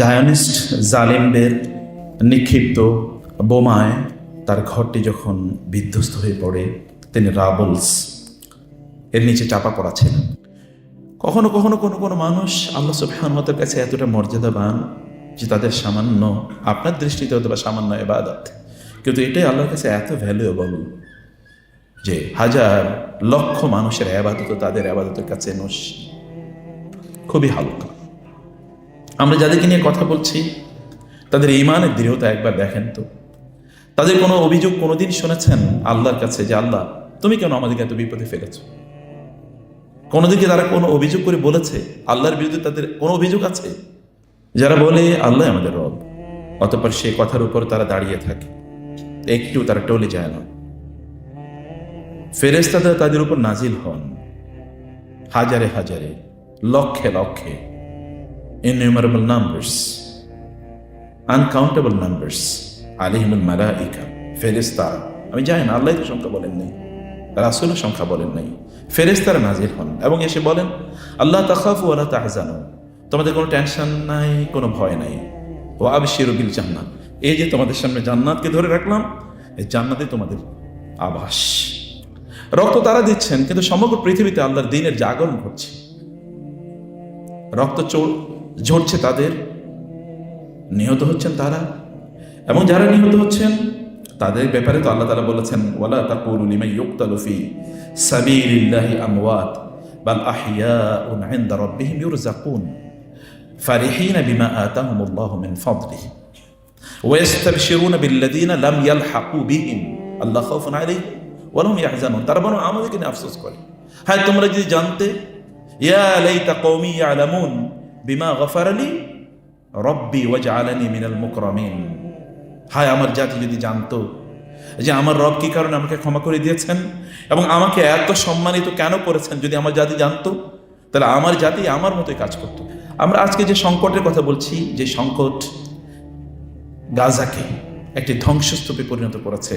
Zionist জালিমদের নিক্ষিপ্ত বোমায় তার ঘরটি যখন বিধ্বস্ত হয়ে পড়ে, তিনি রাবলস এর নিচে চাপা পড়া ছিলেন। কখনো কখনো কোনো কোনো মানুষ আল্লাহ সুবহানাহু ওয়া তাআলার কাছে এতটা মর্যাদাবান যে তাদের সামান্য, আপনার দৃষ্টিতে হয়তো বা সামান্য ইবাদত, কিন্তু এটাই আল্লাহর কাছে এত ভ্যালুয়েবল যে হাজার লক্ষ মানুষের ইবাদত তাদের ইবাদতের কাছে খুবই হালকা। আমরা যাদেরকে নিয়ে কথা বলছি তাদের ঈমানের দৃঢ়তা একবার দেখেন তো। তাদের কোনো অভিযোগ কোনোদিন শুনেছেন আল্লাহর কাছে যে আল্লাহ তুমি কেন আমাদেরকে এত বিপদে ফেলেছ? কোনোদিকে তারা কোনো অভিযোগ করে বলেছে? আল্লাহর বিরুদ্ধে তাদের কোনো অভিযোগ আছে? যারা বলে আল্লাহ আমাদের রব, অতঃপর সেই কথার উপর তারা দাঁড়িয়ে থাকে, একটু তারা টলে যায় না। ফেরেশতারা তাদের উপর নাজিল হন হাজারে হাজারে, লক্ষে লক্ষে, innumerable numbers, uncountable numbers, আলাইহিমুল Malaika, ফেরেশতারা। আমি জানি না, আল্লাহ তো সংখ্যা বলেন নাই, রাসূলও সংখ্যা বলেন নাই। ফেরেশতারা নাজিল হন এবং এসে বলেন আল্লাহ তাখাফু ওয়া লা তাহজানু, তোমাদের কোনো টেনশন নাই, কোনো ভয় নাই। ওয়া আবশিরু বিল জান্নাত, এই যে তোমাদের সামনে জান্নাতকে ধরে রাখলাম, এই জান্নাতে তোমাদের আবাস। রক্ত তারা দিচ্ছেন, কিন্তু সমগ্র পৃথিবীতে আল্লাহর দ্বীনের জাগরণ ঘটছে। রক্ত ঝরছে তাদের, নিহত হচ্ছেন তারা, এবং যারা নিহত হচ্ছেন তাদের ব্যাপারে তো আল্লাহ তাআলা বলেছেন ওয়ালা তাকুলু লিমান ইউকতালু ফি সাবিলিল্লাহি আমওয়াত বাল আহইয়াউন ইনদা রাব্বিহিম ইউরযাকুন ফারিহিনা বিমা আতাহুমুল্লাহু মিন ফাদলিহি ওয়া ইস্তাবশিরুনা বিল্লাযিনা লাম ইয়ালহাকু বিহিম আল্লা খাউফুন আলাইহিম ওয়া লাহুম ইয়াহজানুন। তারা বরং আমাদেরকে নিয়ে আফসোস করে, হ্যাঁ তোমরা যদি জানতে, ইয়া লাইতা কওমি ইয়ালামুন বিমা গফারা লি রব্বি ওয়াজআলানি মিনাল মুকরামিন। হায় আমার জাতি যদি জানতো যে আমার রব কি কারণে আমাকে ক্ষমা করে দিয়েছেন এবং আমাকে এত সম্মানিত কেন করেছেন। যদি আমার জাতি জানতো তাহলে আমার জাতি আমার মতোই কাজ করত। আমরা আজকে যে সংকটের কথা বলছি, যে সংকট গাজাকে একটি ধ্বংসস্তূপে পরিণত করেছে,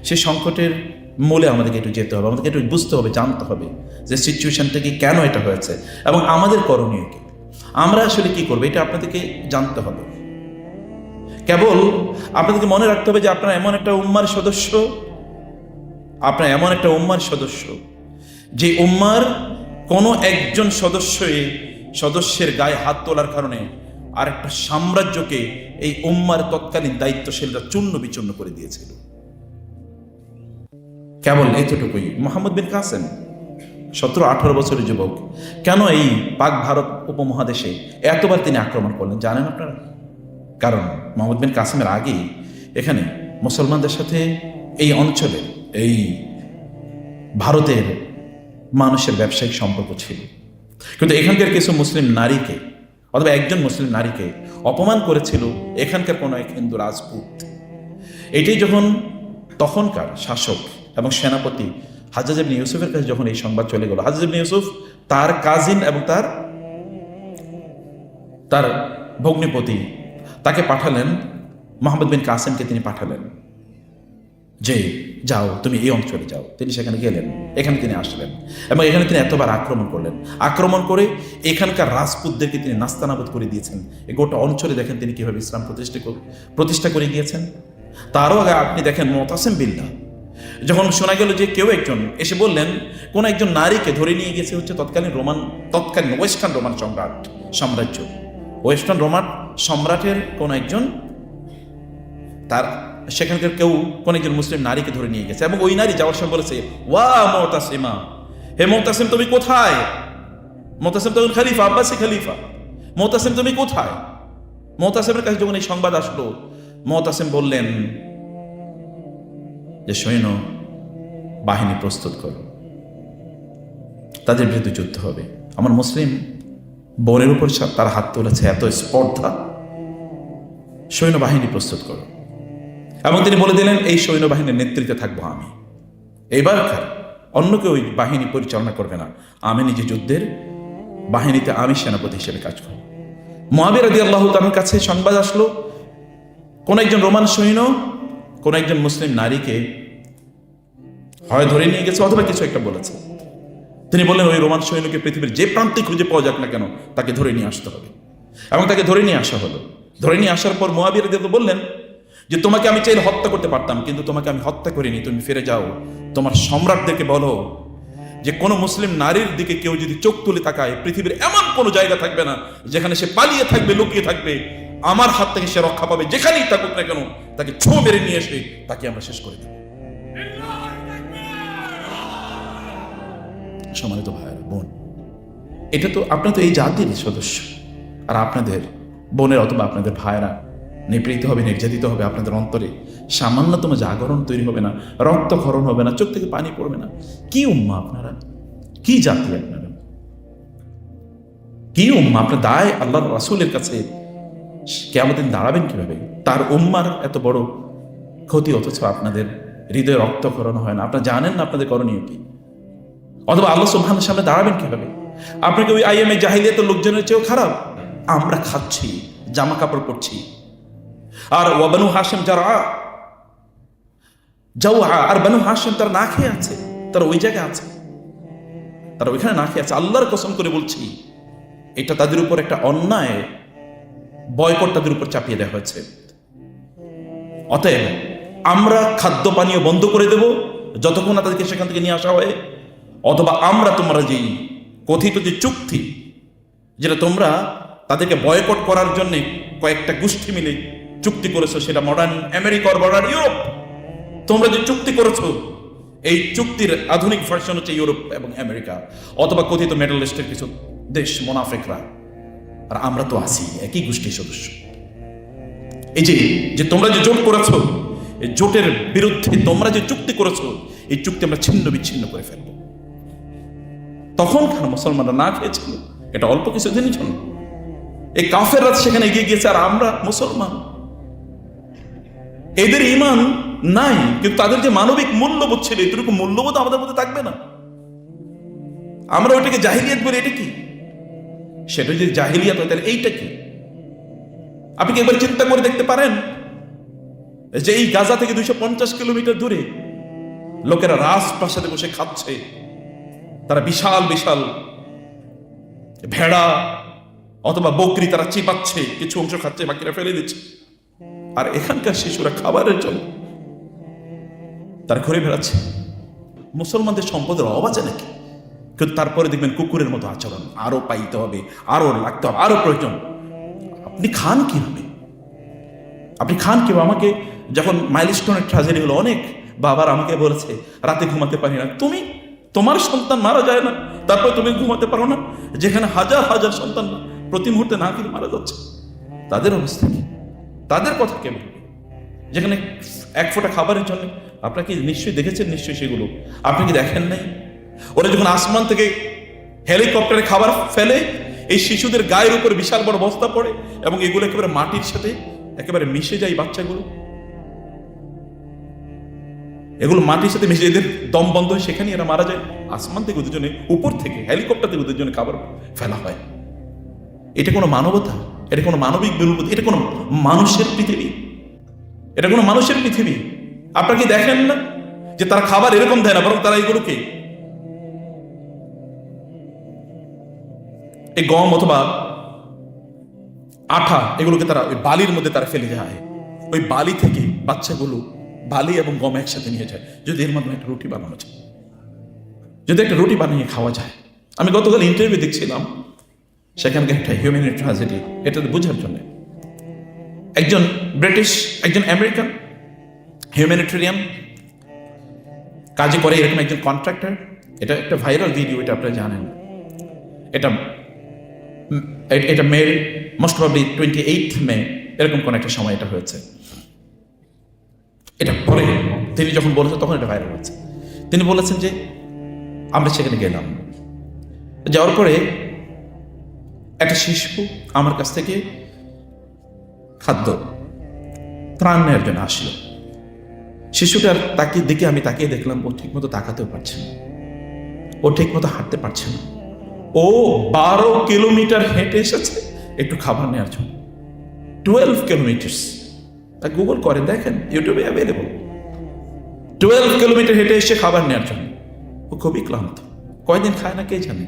সেই সংকটের মূলে আমাদেরকে একটু যেতে হবে, আমাদেরকে একটু বুঝতে হবে, জানতে হবে যে সিচুয়েশনটা কি, কেন এটা হয়েছে এবং আমাদের করণীয় কি, আমরা আসলে কি করবো, এটা আপনাদেরকে জানতে হবে। কেবল আপনাদেরকে মনে রাখতে হবে যে আপনারা এমন একটা উম্মার সদস্য, যে উম্মার কোনো একজন সদস্যের গায়ে হাত তোলার কারণে আর একটা সাম্রাজ্যকে এই উম্মার তৎকালীন দায়িত্বশীলরা চূর্ণ বিচূর্ণ করে দিয়েছিল। কেবল এতটুকুই। মোহাম্মদ বিন কাসেম 17-18 বছরের যুবক, কেন এই পাক ভারত উপমহাদেশে এতবার তিনি আক্রমণ করলেন জানেন আপনারা? কারণ মোহাম্মদ বিন কাসেমের আগেই এখানে মুসলমানদের সাথে এই অঞ্চলে, এই ভারতের মানুষের ব্যবসায়িক সম্পর্ক ছিল, কিন্তু এখানকার কিছু মুসলিম নারীকে অথবা একজন মুসলিম নারীকে অপমান করেছিল এখানকার কোনো এক হিন্দু রাজপুত। এটাই যখন তখনকার শাসক এবং সেনাপতি হাজ্জাজ ইবনে ইউসুফের কাছে যখন এই সংবাদ চলে গেল, হাজ্জাজ ইবনে ইউসুফ তার কাজিন এবং তার ভগ্নিপতি তাকে পাঠালেন, মোহাম্মদ বিন কাসেমকে তিনি পাঠালেন যে যাও তুমি এই অঞ্চলে যাও। তিনি সেখানে গেলেন, এখানে তিনি আসলেন এবং এখানে তিনি এতবার আক্রমণ করলেন। আক্রমণ করে এখানকার রাজপুতদেরকে তিনি নাস্তানাবুদ করে দিয়েছেন। এই গোটা অঞ্চলে দেখেন তিনি কিভাবে ইসলাম প্রতিষ্ঠা করে গিয়েছেন। তারও আগে আপনি দেখেন মুতাসিম বিল্লাহ, যখন শোনা গেল যে কেউ একজন এসে বললেন কোন একজন নারীকে ধরে নিয়ে গেছে হচ্ছে তৎকালীন ওয়েস্টার্ন রোমান সাম্রাজ্য, ওয়েস্টার্ন রোমান সম্রাটের কোন একজন, তার সেখানকার কেউ কোন একজন মুসলিম নারীকে ধরে নিয়ে গেছে এবং ওই নারী যাওয়ার সময় বলেছে ওয়া মুতাসিমা, হে মুতাসিম তুমি কোথায়? মুতাসিম তখন খলিফা, আব্বাসী খলিফা। মুতাসিম তুমি কোথায়? মুতাসিমের কাছে যখন এই সংবাদ আসলো, মুতাসিম বললেন যে সৈন্য বাহিনী প্রস্তুত করো, তাদের বিরুদ্ধে যুদ্ধ হবে। আমার মুসলিম বোনের উপর তার হাত তুলেছে, এত স্পর্ধা, সৈন্যবাহিনী প্রস্তুত করো। এবং তিনি বলে দিলেন এই সৈন্যবাহিনীর নেতৃত্বে থাকবো আমি, এইবার অন্য কেউ ওই বাহিনী পরিচালনা করবে না, আমি নিজে যুদ্ধের বাহিনীতে আমি সেনাপতি হিসেবে কাজ করব। মুআবিয়া রাদিয়াল্লাহু তাআলার কাছে সংবাদ আসলো কোন একজন রোমান সৈন্য কোন একজন মুসলিম নারীকে হয় ধরে নিয়ে গেছে অথবা কিছু একটা বলেছে। তিনি বললেন ওই রোমান সৈন্যকে পৃথিবীর যে প্রান্তে খুঁজে পাওয়া যাক না কেন তাকে ধরে নিয়ে আসতে হবে। এবং তাকে ধরে নিয়ে আসা হলো। ধরে নিয়ে আসার পর মুআবিয়া রাদিয়াল্লাহু আনহু বললেন যে তোমাকে আমি চাইলে হত্যা করতে পারতাম, কিন্তু তোমাকে আমি হত্যা করিনি, তুমি ফিরে যাও, তোমার সম্রাটদেরকে বলো যে কোনো মুসলিম নারীর দিকে কেউ যদি চোখ তুলে তাকায়, পৃথিবীর এমন কোনো জায়গা থাকবে না যেখানে সে পালিয়ে থাকবে, লুকিয়ে থাকবে, আমার হাত থেকে সে রক্ষা পাবে। যেখানেই থাকুক না কেন তাকে ছো মেরে নিয়ে এসে তাকে আমরা শেষ করে দেব। সম্মানিত ভাইয়েরা, বোন, এটা তো আপনার তো এই জাতির সদস্য, আর আপনাদের বোনের অথবা আপনাদের ভাইয়েরা নিপীড়িত হবে, নির্যাতিত হবে, আপনাদের অন্তরে সামান্যতম জাগরণ তৈরি হবে না, রক্তক্ষরণ হবে না, চোখ থেকে পানি পড়বে না। কি উম্মা আপনারা, কি জাতি আপনারা, কি উম্মা? আপনার দায় আল্লাহর রাসূলের কাছে কিয়ামতের দিন দাঁড়াবেন কিভাবে? তার উম্মার এত বড় ক্ষতি, অথচ আপনাদের হৃদয়ে রক্তক্ষরণ হয় না। আপনারা জানেন না আপনাদের করণীয় কি? অথবা আল্লাহ সুবহানাহু সামনে দাঁড়াবেন কিভাবে? আপনাকে ওই আইএমএ জাহিলিয়াতের লোকজনের চেয়েও খারাপ। আমরা খাচ্ছি, জামা কাপড় পরছি, আর ওয়াবানু হাশিম যারা আর বানু হাশিম তারা না খেয়ে আছে, তারা ওই জায়গায় আছে, তারা ওইখানে না খেয়ে আছে। আল্লাহর কসম করে বলছি, এটা তাদের উপর একটা অন্যায় বয়কট তাদের উপর চাপিয়ে দেওয়া হয়েছে। অতএব আমরা খাদ্য পানীয় বন্ধ করে দেব যতক্ষণ না তাদেরকে সেখান থেকে নিয়ে আসা হয়, অথবা আমরা তোমরা যেই কথিত যে চুক্তি, যেটা তোমরা তাদেরকে বয়কট করার জন্য কয়েকটা গোষ্ঠী মিলে চুক্তি করেছো, সেটা মডার্ন আমেরিকা আর মডার্ন ইউরোপ, তোমরা যে চুক্তি করেছো, এই চুক্তির আধুনিক ভার্সন হচ্ছে ইউরোপ এবং আমেরিকা, অথবা কথিত মিডল ইস্টের কিছু দেশ, মোনাফেকরা। আর আমরা তো আছি একই গোষ্ঠীর সদস্য। এই যে তোমরা যে জোট করেছো, এই জোটের বিরুদ্ধে তোমরা যে চুক্তি করেছো, এই চুক্তি আমরা ছিন্ন বিচ্ছিন্ন করে ফেলবো। তখনকার মুসলমানরা না খেয়েছিল, এটা অল্প কিছুদিনই জন্য। এই কাফেররা সেখানে এগিয়ে গিয়েছে, আর আমরা মুসলমান, এদের ঈমান নাই, কিন্তু তাদের যে মানবিক মূল্যবোধ ছিল, এটুকু মূল্যবোধ আমাদের মধ্যে থাকবে না। আমরা ওইটাকে জাহিলিয়াত বলি। এটা কি? সেটা যদি জাহিলিয়াত হয় তাহলে এইটা কি? আপনি কি একবার চিন্তা করে দেখতে পারেন যে এই গাজা থেকে 250 কিলোমিটার দূরে লোকেরা রাজপ্রাসাদে বসে খাচ্ছে, তারা বিশাল বিশাল ভেড়া অথবা বকরি তারা চিপাচ্ছে, কিছু অংশ খাচ্ছে, বাকিরা ফেলে দিচ্ছে। আর এখানকার শিশুরা খাবারের জন্য তারা ঘুরে বেড়াচ্ছে। মুসলমানদের সম্পদের অভাব আছে নাকি? কিন্তু তারপরে দেখবেন কুকুরের মতো আচরণ, আরো পাইতে হবে, আরো লাগতে হবে, আরো প্রয়োজন। আপনি খান কিভাবে? আপনি খান কিভাবে? আমাকে যখন মাইলস্টোনের ট্র্যাজেডি হলো, অনেক বাবার আমাকে বলেছে রাতে ঘুমাতে পারি না। তোমার সন্তান মারা যায় না, তারপর তুমি ঘুমাতে পারো না? যেখানে হাজার হাজার সন্তান প্রতি মুহূর্তে না খেয়ে মারা যাচ্ছে, তাদের অবস্থা কি? তাদের কথা কে বলবে? যেখানে এক ফোঁটা খাবারের জন্য, আপনারা কি নিশ্চয়ই দেখেছেন? নিশ্চয়ই সেগুলো আপনি কি দেখেন নাই? ওরা যখন আসমান থেকে হেলিকপ্টারে খাবার ফেলে, এই শিশুদের গায়ের উপর বিশাল বড় বস্তা পড়ে এবং এগুলো একেবারে মাটির সাথে একেবারে মিশে যায়। বাচ্চাগুলো এগুলো মাটির সাথে মিশে, এদের দম বন্ধ হয়, সেখানে এরা মারা যায়। আসমান থেকে ওদের জন্য, উপর থেকে হেলিকপ্টার থেকে ওদের জন্য খাবার ফেলা হয়। এটা কোনো মানবতা? এটা কোনো মানবিক বিরোধ? এটা কোনো মানুষের পৃথিবী? এটা কোনো মানুষের পৃথিবী? আপনারা কি দেখেন না যে তারা খাবার এরকম দেয় না, বরং তারা এগুলোকে এই গম অথবা আঠা, এগুলোকে তারা ওই বালির মধ্যে তারা ফেলে যায়। ওই বালি থেকে বাচ্চাগুলো বালি এবং গম একসাথে নিয়ে যায়। যদি এর মাধ্যমে একটা রুটি বানানো যায়, যদি একটা রুটি বানিয়ে খাওয়া যায়। আমি গতকাল ইন্টারভিউ দেখছিলাম, সেখানকার একটা হিউম্যানিটি ট্র্যাজেডি, এটা বোঝার জন্য একজন ব্রিটিশ, একজন আমেরিকান হিউম্যানিটেরিয়ান কাজে করে, এরকম একজন কন্ট্রাক্টর। এটা একটা ভাইরাল ভিডিও, এটা আপনারা জানেন। এটা মে, মোস্ট প্রবাবলি 28 মে, এরকম কোন একটা সময় এটা হয়েছে। এটা পরে তিনি যখন বলেছেন তখন এটা ভাইরাল হয়েছে। তিনি বলেছেন যে আমরা সেখানে গেলাম, যাওয়ার পরে একটা শিশু আমার কাছ থেকে খাদ্য ত্রাণ নেওয়ার জন্য আসলো। শিশুটার তাকিয়ে দিকে আমি তাকিয়ে দেখলাম, ও ঠিক মতো তাকাতেও পারছে না, ও ঠিক মতো হাঁটতে পারছে না। ও 12 কিলোমিটার হেঁটে এসেছে একটু খাবার নেওয়ার জন্য। 12 কিলোমিটার, তা গুগল করে দেখেন, ইউটিউবে অ্যাভেলেবল। 12 কিলোমিটার হেঁটে এসে খাবার নেওয়ার জন্য। ও খুবই ক্লান্ত, কয়দিন খায় না কে জানে।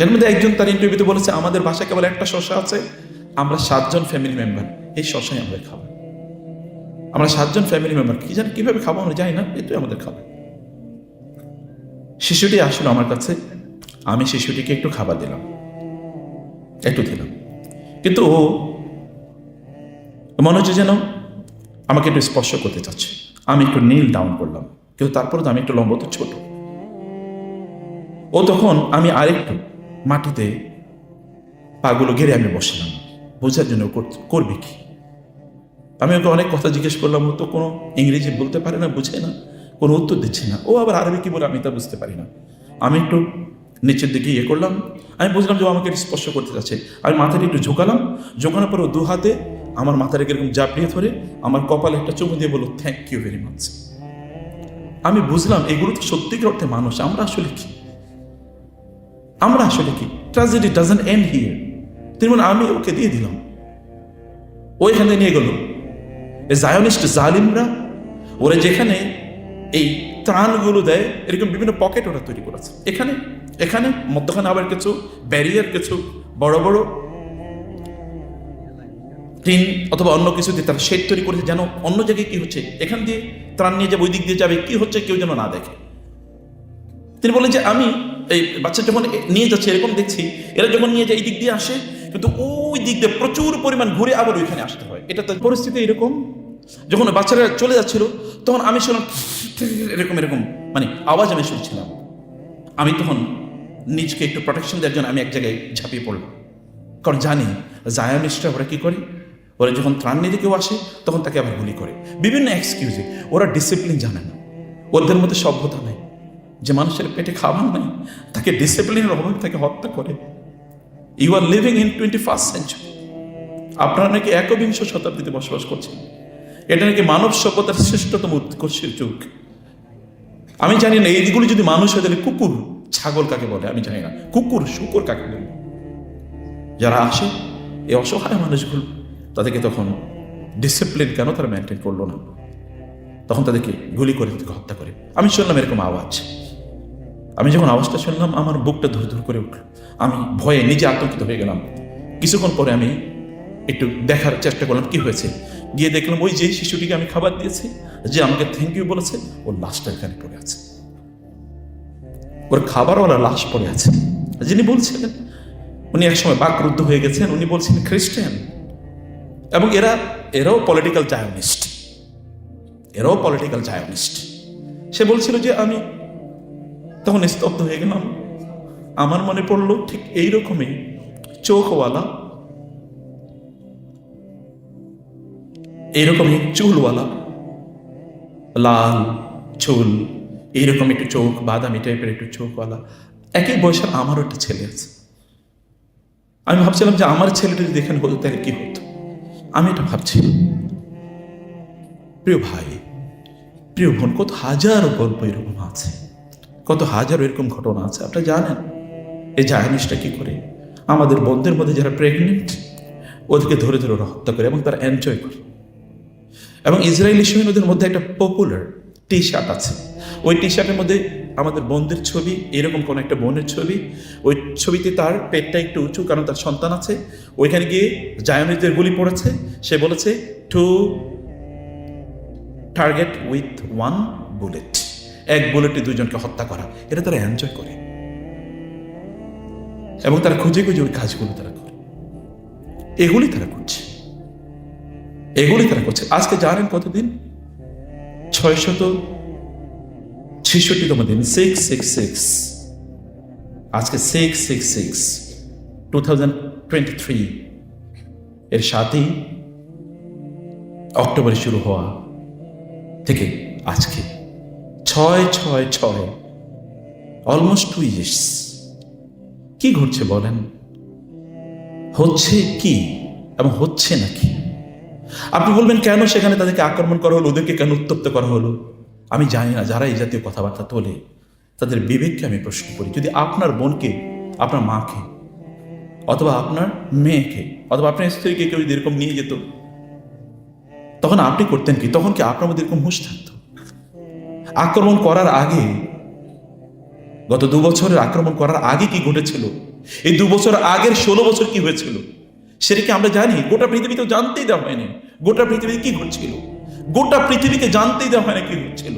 এর মধ্যে একজন তার ইন্টারভিউতে বলেছে, আমাদের বাসায় কেবল একটা শসা আছে, আমরা 7 জন ফ্যামিলি মেম্বার, এই শসাই আমরা খাবো। আমরা 7 জন ফ্যামিলি মেম্বার, কি জানি কিভাবে খাবো আমরা জানি না, এটাই আমাদের খাবার। শিশুটি আসলো আমার কাছে, আমি শিশুটিকে একটু খাবার দিলাম, একটু দিলাম, কিন্তু ও মনে হচ্ছে যেন আমাকে একটু স্পর্শ করতে চাচ্ছে। আমি একটু নীল ডাউন করলাম, কিন্তু তারপরে তো আমি একটু লম্বা, তো ছোট। ও তখন আমি আরেকটু মাটিতে পাগুলো ঘিরে আমি বসলাম, বোঝার জন্য করবে কি। আমি ওকে অনেক কথা জিজ্ঞেস করলাম, ও তো কোনো ইংরেজি বলতে পারে না, বুঝে না, কোনো উত্তর দিচ্ছে না। ও আবার আরবি কি বলে আমি তা বুঝতে পারি না। আমি একটু নিচের দিকে ইয়ে করলাম, আমি বুঝলাম যে ও আমাকে স্পর্শ করতে যাচ্ছে। আমি মাথাটা একটু ঝোঁকালাম, ঝোঁকানোর পর ও 2 হাতে আমার মাথাটাকে এরকম জাপড়িয়ে ধরে আমার কপালে একটা চুমু দিয়ে বলল, থ্যাংক ইউ ভেরি মাচ। আমি বুঝলাম এগুলো তো সত্যিকার অর্থে মানুষ। আমরা আসলে কি, আমরা আসলে কি? Tragedy doesn't end here. তিনি বলেন, আমি ওকে দিয়ে দিলাম, ওইখানে নিয়ে গেল। জায়নিস্ট জালিমরা ওরা যেখানে এই ত্রাণগুলো দেয়, এরকম বিভিন্ন পকেট ওরা তৈরি করেছে। এখানে এখানে মধ্যখানে আবার কিছু ব্যারিয়ার, কিছু বড় বড় টিন অথবা অন্য কিছু দিয়ে তারা শেড তৈরি করেছে, যেন অন্য জায়গায় কি হচ্ছে, এখান দিয়ে ত্রাণ নিয়ে যাবে, ওই দিক দিয়ে যাবে, কি হচ্ছে কেউ যেন না দেখে। তিনি বলেন যে আমি এই বাচ্চা যখন নিয়ে যাচ্ছে এরকম দেখছি, এরা যখন নিয়ে যায় এই দিক দিয়ে আসে, কিন্তু ওই দিক দিয়ে প্রচুর পরিমাণ ঘুরে আবার ওইখানে আসতে হয়। এটা তো পরিস্থিতি এরকম। যখন বাচ্চারা চলে যাচ্ছিল তখন আমি শুনলাম এরকম এরকম মানে আওয়াজ আমি শুনছিলাম। আমি তখন নিজকে একটু প্রোটেকশন দেওয়ার জন্য আমি এক জায়গায় ঝাঁপিয়ে পড়লাম, কারণ জানি জায়নিস্টরা ওরা কি করে, ওরা যখন ত্রাণ নিতে কেউ আসে তখন তাকে আবার গুলি করে বিভিন্ন এক্সকিউজে। ওরা ডিসিপ্লিন জানে না, ওদের মধ্যে সভ্যতা নেই। যে মানুষের পেটে খাবার নাই তাকে ডিসিপ্লিনের অভাবে তাকে হত্যা করে। You are living in 21st century. আপনারা নাকি 21 শতাব্দীতে বসবাস করছেন। এটা নাকি মানব সভ্যতার শ্রেষ্ঠতম উৎকর্ষের যুগ। আমি জানি না এইগুলি যদি মানুষ হয়ে তাহলে কুকুর ছাগল কাকে বলে আমি জানি না, কুকুর শুকুর কাকে বলে। যারা আসে এই অসহায় মানুষগুলো, তাদেরকে তখন ডিসিপ্লিন কেন তারা মেনটেন করলো না, তখন তাদেরকে গুলি করে তাদেরকে হত্যা করে। আমি শুনলাম এরকম আওয়াজ। আমি যখন আওয়াজটা শুনলাম আমার বুকটা ধুর ধুর করে উঠল। আমি ভয়ে নিজে আতঙ্কিত হয়ে গেলাম। কিছুক্ষণ পরে আমি একটু দেখার চেষ্টা করলাম কি হয়েছে। গিয়ে দেখলাম ওই যে শিশুটিকে আমি খাবার দিয়েছি, যে আমাকে থ্যাংক ইউ বলেছে, ওর লাশটা এখানে পড়ে আছে। ওর খাবারওয়ালা লাশ পড়ে আছে। যিনি বলছিলেন উনি একসময় বাকরুদ্ধ হয়ে গেছেন, উনি বলছিলেন খ্রিস্টান, এবং এরাও পলিটিক্যাল জায়নিস্ট, এরাও পলিটিক্যাল জায়নিস্ট। সে বলছিল যে আমি তখন স্তব্ধ হয়ে গেলাম। আমার মনে পড়লো ঠিক এইরকমই চোখওয়ালা, এইরকমই চুলওয়ালা, লাল চুল, এইরকম একটু চোখ, বাদামি টাইপের একটু চোখওয়ালা, একই বয়সের আমারও একটা ছেলে আছে। আমি ভাবছিলাম যে আমার ছেলেটা যদি এখানে হতো তাহলে কি হতো। আমি এটা ভাবছিলাম। প্রিয় ভাই, প্রিয় বোন, কত হাজার গল্প এরকম আছে, কত হাজার এরকম ঘটনা আছে। আপনারা জানেন এই জায়নিস্টরা কি করে আমাদের বোনদের মধ্যে যারা প্রেগনেন্ট ওদেরকে ধরে ধরে ওরা হত্যা করে এবং তারা এনজয় করে। এবং ইসরায়েলি সৈন্যদের মধ্যে একটা পপুলার টি শার্ট আছে, ওই টি শার্টের মধ্যে আমাদের বোনদের ছবি, এরকম কোন একটা বোনের ছবি, ওই ছবিতে তার পেটটা একটু উঁচু, কারণ তার সন্তান আছে। ওইখানে গিয়ে জায়নিস্টদের গুলি পড়েছে, সে বলেছে টু টার্গেট উইথ 1 বুলেট, 1 বুলেটে 2 জনকে হত্যা করা। এটা তারা এনজয় করে এবং তারা খুঁজে খুঁজে ওই কাজগুলো তারা করে। এগুলি তারা করছে, এগুলি তারা করছে। আজকে জানেন কতদিন? 666তম দিন, 666। আজকে 666 2023 এর 7ই অক্টোবরে শুরু হওয়া থেকে আজকে 666 অলমোস্ট 2 years। কি ঘটছে বলেন? হচ্ছে কি এবং হচ্ছে নাকি? আপনি বলবেন কেন সেখানে তাদেরকে আক্রমণ করা হলো, ওদেরকে কেন উত্তপ্ত করা হলো? আমি জানি না। যারা এই জাতীয় কথাবার্তা তোলে তাদের বিবেককে আমি প্রশ্ন করি। যদি আপনার বোনকে, আপনার মাকে, অথবা আপনার মেয়েকে, অথবা আপনার স্ত্রীকে কেউ যদি এরকম নিয়ে যেত, তখন আপনি করতেন কি? তখন কি আপনার মধ্যে এরকম হুঁশ থাকতো? আক্রমণ করার আগে, গত 2 বছরের আক্রমণ করার আগে কি ঘটেছিল এই 2 বছর আগের 16 বছর কি হয়েছিল সেটা কি আমরা জানি? গোটা পৃথিবীতে জানতেই দেওয়া হয়নি গোটা পৃথিবীতে কি ঘটছিল। গোটা পৃথিবীকে জানতেই দেওয়া হয় না কি ঘটছিল।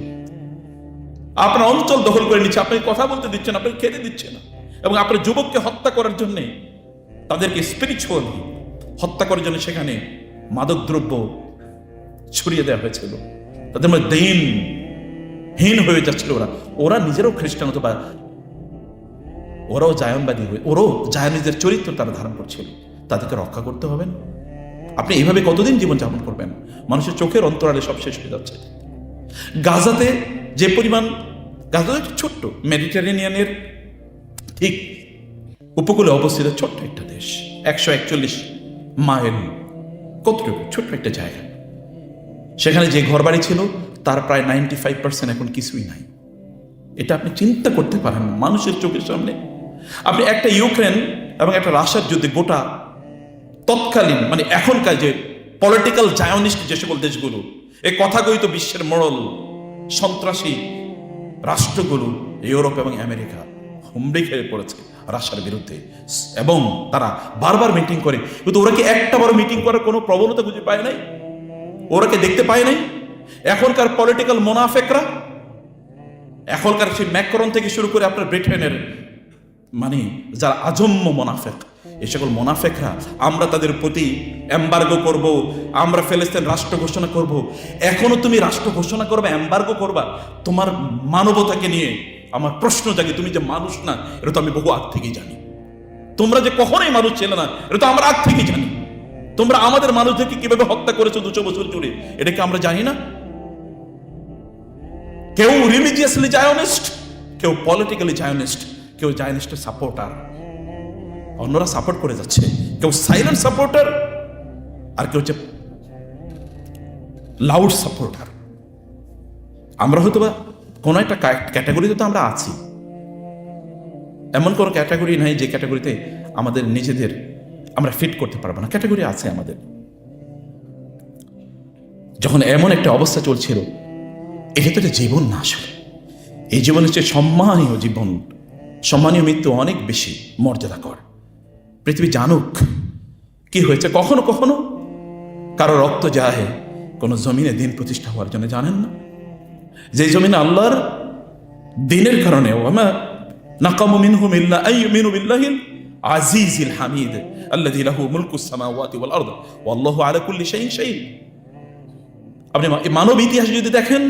আপনার অঞ্চল দখল করে নিচ্ছে, আপনাকে কথা বলতে দিচ্ছেন, আপনাকে খেতে দিচ্ছে না, এবং আপনার যুবককে হত্যা করার জন্য, তাদেরকে স্পিরিচুয়ালি হত্যা করার জন্য সেখানে মাদকদ্রব্য ছড়িয়ে দেওয়া হয়েছিল। তাদের মধ্যে দিনহীন হয়ে যাচ্ছিল। ওরা নিজেরাও খ্রিস্টান হতো, বা ওরাও জায়নবাদী হয়ে, ওরাও জায়নিদের চরিত্র তারা ধারণ করছিল। তাদেরকে রক্ষা করতে হবে না? আপনি এইভাবে কতদিন জীবনযাপন করবেন? মানুষের চোখের অন্তরালে সব শেষ হয়ে যাচ্ছে। গাজাতে যে পরিমাণ, গাজা একটা ছোট্ট মেডিটেরেনিয়ানের ঠিক উপকূলে অবস্থিত ছোট্ট একটা দেশ, 141 মাইল, কতটুকু ছোট্ট একটা জায়গা। সেখানে যে ঘরবাড়ি ছিল তার প্রায় 95% এখন কিছুই নাই। এটা আপনি চিন্তা করতে পারেন না মানুষের চোখের সামনে। আপনি একটা ইউক্রেন এবং একটা রাশিয়ার যুদ্ধে গোটা তৎকালীন মানে এখনকার যে পলিটিক্যাল জায়নিস্ট যে সকল দেশগুলো, এই কথাগুলি তো বিশ্বের মোড়ল সন্ত্রাসী রাষ্ট্রগুলো ইউরোপ এবং আমেরিকা হুমড়ি খেয়ে পড়েছে রাশিয়ার বিরুদ্ধে, এবং তারা বারবার মিটিং করে। কিন্তু ওরা কি একটা বড় মিটিং করার কোনো প্রবণতা খুঁজে পায় নাই? ওরা কি দেখতে পায় নাই? এখনকার পলিটিক্যাল মোনাফেকরা, এখনকার সেই ম্যাক্রন থেকে শুরু করে আপনার ব্রিটেনের মানে যারা আজম্য মোনাফেক, এই সকল মোনাফেকরা আমরা তাদের প্রতি এম্বার্গো করব, আমরা ফিলিস্তিন রাষ্ট্র ঘোষণা করব। এখনো তুমি রাষ্ট্র ঘোষণা করবে, এম্বার্গো করবা? তোমার মানবতাকে নিয়ে আমার প্রশ্ন জাগে। তুমি যে মানুষ না, এটা তো আমি বহু আগ থেকেই জানি। তোমরা যে কখনোই মানুষ ছিল না, এটা তো আমরা আগ থেকেই জানি। তোমরা আমাদের মানুষদেরকে কিভাবে হত্যা করেছো 200 বছর জুড়ে, এটা কি আমরা জানি না? কেউ রিলিজিয়াসলি জায়নিস্ট, কেউ পলিটিক্যালি জায়নিস্ট, কেউ জায়নিস্টের সাপোর্টার, অন্যরা সাপোর্ট করে যাচ্ছে। কেউ সাইলেন্ট সাপোর্টার, আর কেউ হচ্ছে লাউড সাপোর্টার। আমরা হয়তো বা কোনো একটা ক্যাটাগরিতে তো আমরা আছি, এমন কোনো ক্যাটাগরি নাই যে ক্যাটাগরিতে আমাদের নিজেদের আমরা ফিট করতে পারবো না। ক্যাটাগরি আছে আমাদের। যখন এমন একটা অবস্থা চলছিল, এটা তো একটা জীবন না, আসলে এই জীবনের চেয়ে সম্মানীয় জীবন, সম্মানীয় মৃত্যু অনেক বেশি মর্যাদাকর। পৃথিবী জানুক কি হয়েছে। কখনো কখনো কারো রক্ত যায় কোনো জমিনে দিন প্রতিষ্ঠা হওয়ার জন্য, জানেন না? যে জমিনে আল্লাহর দিনের কারণে ওমা নাকামু মিনহুম ইল্লা আইয়ুমিনু বিল্লাহিল আজিজিল হামিদ আল্লাযী লাহু মুলকুস সামাওয়াতি ওয়াল আরদ ওয়াল্লাহু আলা কুল্লি শাইইন শাহীদ। আপনি মানব ইতিহাসে যদি দেখেন,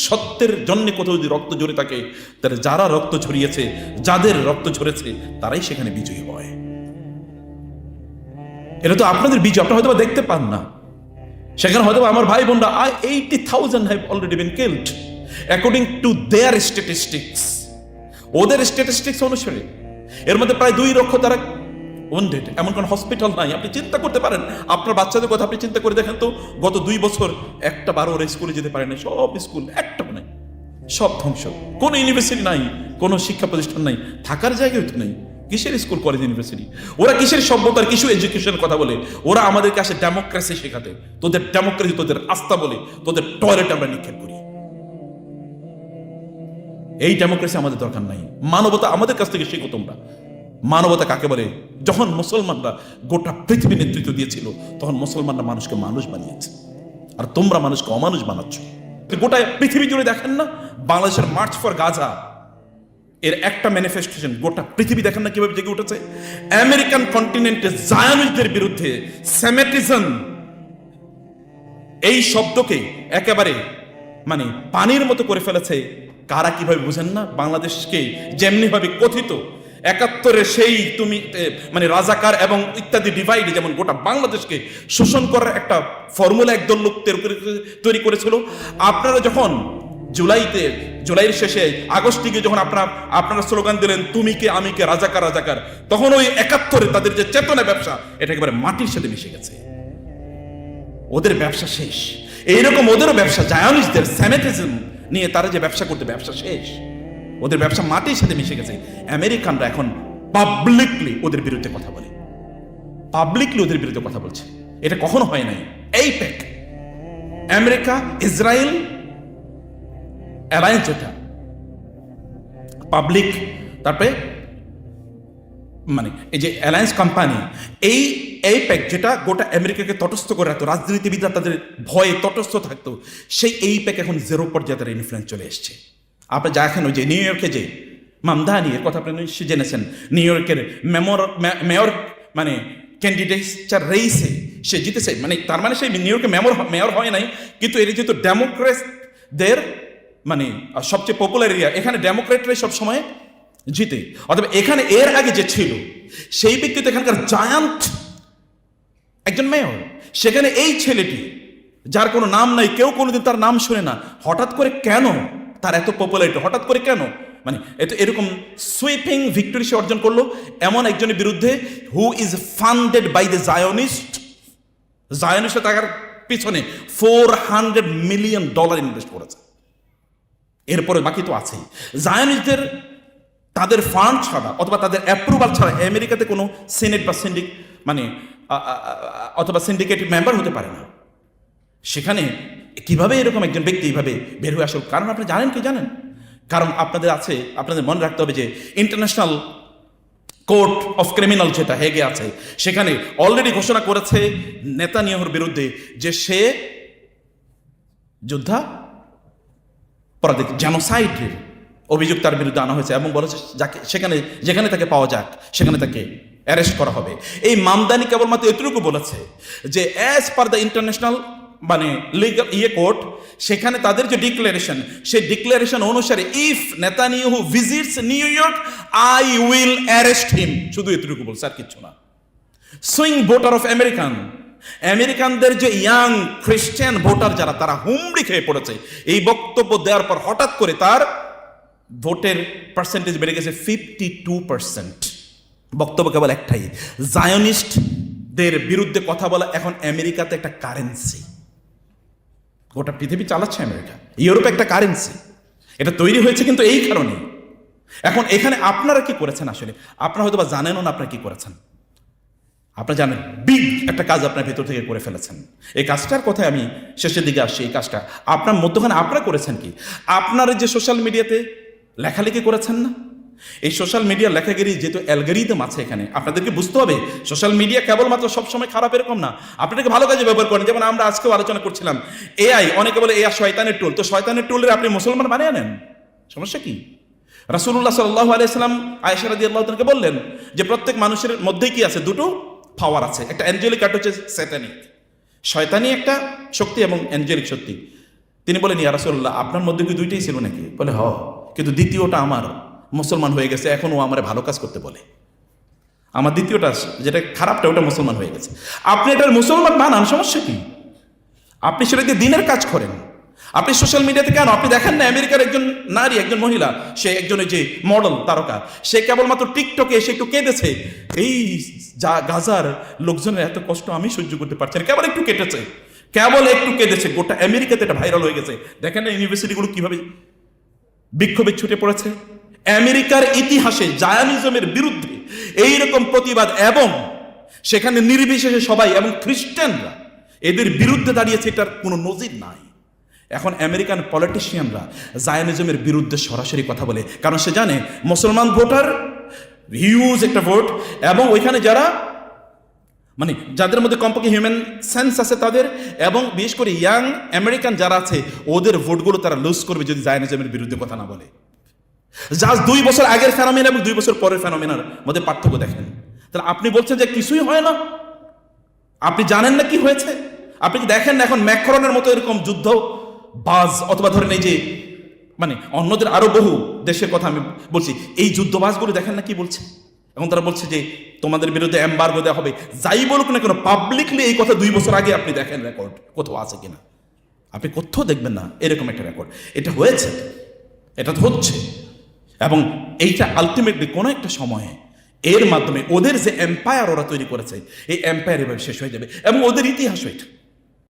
সত্যের জন্য কোথাও যদি রক্ত ঝরে থাকে, তাহলে যারা রক্ত ঝরিয়েছে, যাদের রক্ত ঝরেছে, তারাই সেখানে বিজয়ী হয়। এটা তো আপনাদের বিজয়, আপনারা হয়তো দেখতে পান না। সেখানে হয়তো আমার ভাই বোনরা 80,000 have already been killed according to their statistics, ওদের স্ট্যাটিস্টিক্স অনুসারে। এর মধ্যে প্রায় 2 লক্ষ তারা ওয়েন্ডেড। এমন কোন হসপিটাল নাই। আপনি চিন্তা করতে পারেন, আপনার বাচ্চাদের কথা আপনি চিন্তা করে দেখেন তো, গত 2 বছর একটা বারো ওরা স্কুলে যেতে পারে না। সব স্কুল একটা নাই, সব ধ্বংস। কোনো ইউনিভার্সিটি নাই, কোনো শিক্ষা প্রতিষ্ঠান নাই, থাকার জায়গাও তো নেই। কিসের স্কুল, কলেজ, ইউনিভার্সিটি? ওরা কিসের সভ্যতার, কিছু এডুকেশনের কথা বলে? ওরা আমাদেরকে আসে ডেমোক্রেসি শেখাতে। তোদের ডেমোক্রেসি, তোদের আস্থা বলে তোদের টয়লেট আমরা নিক্ষেপ করি। এই ডেমোক্রেসি আমাদের দরকার নাই। মানবতা আমাদের কাছ থেকে শেখো তোমরা। মানবতা কাকে বলে? যখন মুসলমানরা গোটা পৃথিবী নেতৃত্ব দিয়েছিল, তখন মুসলমানরা মানুষকে মানুষ বানিয়েছে, আর তোমরা মানুষকে অমানুষ বানাচ্ছ। গোটা পৃথিবী জুড়ে দেখেন না বাংলাদেশের মার্চ ফর গাজা, এর একটা ম্যানিফেস্টেশন গোটা পৃথিবী দেখেন না কিভাবে জেগে উঠেছে। আমেরিকান কন্টিনেন্টে জায়নিস্টদের বিরুদ্ধে সেমেটিজম এই শব্দকে একেবারে মানে পানির মতো করে ফেলেছে। কারা কিভাবে বুঝেন না? বাংলাদেশকে যেমনি ভাবে কথিত 71-এর সেই তুমি মানে রাজাকার এবং ইত্যাদি ডিভাইড, যেমন গোটা বাংলাদেশকে শোষণ করার একটা ফর্মুলা একদল লোক তৈরি করেছিল। আপনারা যখন জুলাইয়ের শেষে আগস্টে গিয়ে যখন আপনারা স্লোগান দিলেন তুমি কে আমি কে, রাজাকার রাজাকার, তখন ওই 71-এ তাদের যে চেতনা ব্যবসা, এটা একেবারে মাটির সাথে মিশে গেছে। ওদের ব্যবসা শেষ। এইরকম ওদেরও ব্যবসা, জায়নিস্টদের সেমেটিজম নিয়ে তারা যে ব্যবসা করতে, ব্যবসা শেষ। ওদের ব্যবসা মাটির সাথে মিশে গেছে। আমেরিকানরা এখন পাবলিকলি ওদের বিরুদ্ধে কথা বলে, পাবলিকলি ওদের বিরুদ্ধে কথা বলছে। এটা কখনো হয় নাই। এই প্যাক আমেরিকা ইসরায়েল অ্যালায়েন্স, যেটা পাবলিক, তারপরে মানে এই যে অ্যালায়েন্স কোম্পানি, এই এইপ্যাক যেটা গোটা আমেরিকাকে তটস্থ করে রাখতো, রাজনীতিবিদরা তাদের ভয়ে তটস্থ থাকতো, সেই এইপ্যাক এখন জেরো পর্যায়ে তার ইনফ্লুয়েন্স চলে এসছে। আপনি যা এখন ওই যে নিউ ইয়র্কে যে মামদানি, এর কথা আপনি নিশ্চয়ই জেনেছেন, নিউ ইয়র্কের মেয়র মানে ক্যান্ডিডেটচার রেইসে সে জিতেছে, মানে তার মানে সেই নিউ ইয়র্কে মেয়র হয় নাই, কিন্তু এর যেহেতু ডেমোক্রেটদের মানে সবচেয়ে পপুলার এরিয়া, এখানে ডেমোক্রেটরাই সবসময় জিতে। অথবা এখানে এর আগে যে ছিল সেই ব্যক্তি তো এখানকার জায়ান্ট একজন মেয়র, সেখানে এই ছেলেটি যার কোনো নাম নাই, কেউ কোনোদিন তার নাম শুনে না, হঠাৎ করে কেন তার এত পপুলারিটি, হঠাৎ করে কেন মানে এরকম সুইপিং ভিক্টরি সে অর্জন করলো এমন একজনের বিরুদ্ধে who is funded by the Zionist টাকার পিছনে $400 মিলিয়ন ইনভেস্ট করেছে। এরপরে বাকি তো আছেই। জায়নিস্টদের তাদের ফান্ড ছাড়া অথবা তাদের অ্যাপ্রুভাল ছাড়া আমেরিকাতে কোনো সিনেট বা মানে অথবা সিন্ডিকেট মেম্বার হতে পারে না। সেখানে কিভাবে এরকম একজন ব্যক্তি এইভাবে বের হয়ে আসল? কারণ আপনি জানেন কি জানেন? কারণ আপনাদের মনে রাখতে হবে যে ইন্টারন্যাশনাল কোর্ট অফ ক্রিমিনাল যেটা হেগে আছে, সেখানে অলরেডি ঘোষণা করেছে নেতানিয়াহুর বিরুদ্ধে যে সে যুদ্ধাপরাধী, জেনোসাইডের অভিযোগ তার বিরুদ্ধে আনা হয়েছে এবং বলেছে যেখানে তাকে পাওয়া যাক সেখানে তাকে অ্যারেস্ট করা হবে। এই মামদানি কেবলমাত্র এতটুকু বলেছে যে অ্যাজ পার দ্য ইন্টারন্যাশনাল মানে লিগাল কোর্ট, সেখানে তাদের যে ডিক্লারেশন, সেই ডিক্লারেশন অনুসারে if Netanyahu visits new York I will arrest him, শুধু এতটুকু বলছে, আর কিচ্ছু না। সুইং ভোটার অফ আমেরিকানদের যে ইয়াং খ্রিস্টান ভোটার যারা, তারা হুমড়ি খেয়ে পড়েছে এই বক্তব্য দেওয়ার পর। হঠাৎ করে তার ভোটের পার্সেন্টেজ বেড়ে গেছে 52%। বক্তব্য কেবল একটাই, জায়নিস্টদের বিরুদ্ধে কথা বলা এখন আমেরিকাতে একটা কারেন্সি। গোটা পৃথিবী চালাচ্ছে আমেরিকা, ইউরোপে একটা কারেন্সি। এটা তৈরি হয়েছে কিন্তু এই কারণে। এখন এখানে আপনারা কি করেছেন? আসলে আপনারা হয়তো বা জানেনও না আপনারা কি করেছেন। আপনারা জানেন বিগ একটা কাজ আপনার ভেতর থেকে করে ফেলেছেন। এই কাজটার কথায় আমি শেষের দিকে আসছি। এই কাজটা আপনার মধ্যখানে আপনারা করেছেন কি? আপনারা যে সোশ্যাল মিডিয়াতে লেখালেখি করেছেন না, এই সোশ্যাল মিডিয়া লেখাগিরি যেহেতু অ্যালগরিদম আছে এখানে, আপনাদেরকে বুঝতে হবে সোশ্যাল মিডিয়া কেবলমাত্র সবসময় খারাপ এরকম না, আপনাদেরকে ভালো কাজে ব্যবহার করেন। যেমন আমরা আজকেও আলোচনা করছিলাম এআই, অনেকে বলে এআই শয়তানের টুল, তো শয়তানের টুলের আপনি মুসলমান বানিয়ে নেন, সমস্যা কি? রাসূলুল্লাহ সাল্লাল্লাহু আলাইহি ওয়াসাল্লাম আয়েশা রাদিয়াল্লাহু তাআলাকে বললেন যে প্রত্যেক মানুষের মধ্যেই কি আছে? দুটো পাওয়ার আছে, একটা অ্যাঞ্জেলিক আর হচ্ছে স্যাটানিক। শয়তানি একটা শক্তি এবং অ্যাঞ্জেলিক শক্তি। তিনি বলেন ইয়া রাসূলুল্লাহ আপনার মধ্যে কি দুইটাই ছিল নাকি? বলে হ, কিন্তু দ্বিতীয়টা আমার মুসলমান হয়ে গেছে, এখন ও আমার ভালো কাজ করতে বলে। আমার দ্বিতীয়টা যেটা খারাপটা, ওটা মুসলমান হয়ে গেছে। আপনি এটার মুসলমান বানান, সমস্যা কি? আপনি সেটা দিয়ে দিনের কাজ করেন। আপনি সোশ্যাল মিডিয়াতে কেন আপনি দেখেন না আমেরিকার একজন নারী, একজন মহিলা, সে একজনের যে মডেল তারকা, সে কেবলমাত্র টিকটকে এসে একটু কেঁদেছে, এই যা গাজার লোকজনের এত কষ্ট আমি সহ্য করতে পারছি না, কেবল একটু কেটেছে, কেবল একটু কেঁদেছে। গোটা আমেরিকাতে এটা ভাইরাল হয়ে গেছে। দেখেন না ইউনিভার্সিটিগুলো কিভাবে বিক্ষোভে ছুটে পড়েছে। আমেরিকার ইতিহাসে জায়নিজমের বিরুদ্ধে এইরকম প্রতিবাদ, এবং সেখানে নির্বিশেষে সবাই এবং খ্রিস্টানরা এদের বিরুদ্ধে দাঁড়িয়েছে, এটার কোনো নজির নাই। এখন আমেরিকান পলিটিশিয়ানরা জায়নিজমের বিরুদ্ধে সরাসরি কথা বলে, কারণ সে জানে মুসলমান ভোটার হিউজ একটা ভোট, এবং ওইখানে যারা মানে যাদের মধ্যে কমপক্ষে হিউম্যান সেন্স আছে তাদের, এবং বিশেষ করে ইয়াং আমেরিকান যারা আছে, ওদের ভোটগুলো তারা লুজ করবে যদি জায়নিজমের বিরুদ্ধে কথা না বলে। জাস্ট 2 বছর আগের ফেনোমেনা এবং 2 বছর পরের ফেনোমেনার মধ্যে পার্থক্য দেখেন। তাহলে আপনি বলছেন যে কিছুই হয় না, আপনি জানেন না কি হয়েছে? আপনি কি দেখেন না এখন ম্যাক্রনের মতো এরকম যুদ্ধ বাজ, অথবা ধরেন এই যে মানে অন্যদের আরো বহু দেশের কথা আমি বলছি, এই যুদ্ধবাজগুলো দেখেন না কি বলছে? এখন তারা বলছে যে তোমাদের বিরুদ্ধে এমবার্গো দেওয়া হবে। যাই বলুক না কেন, পাবলিকলি এই কথা 2 বছর আগে আপনি দেখেন রেকর্ড কোথাও আছে কিনা, আপনি কোথাও দেখবেন না এরকম একটা রেকর্ড। এটা হয়েছে, এটা তো হচ্ছে, এবং এইটা আলটিমেটলি কোনো একটা সময়ে এর মাধ্যমে ওদের যে এম্পায়ার ওরা তৈরি করেছে, এই এম্পায়ার এভাবে শেষ হয়ে যাবে, এবং ওদের ইতিহাস এটা।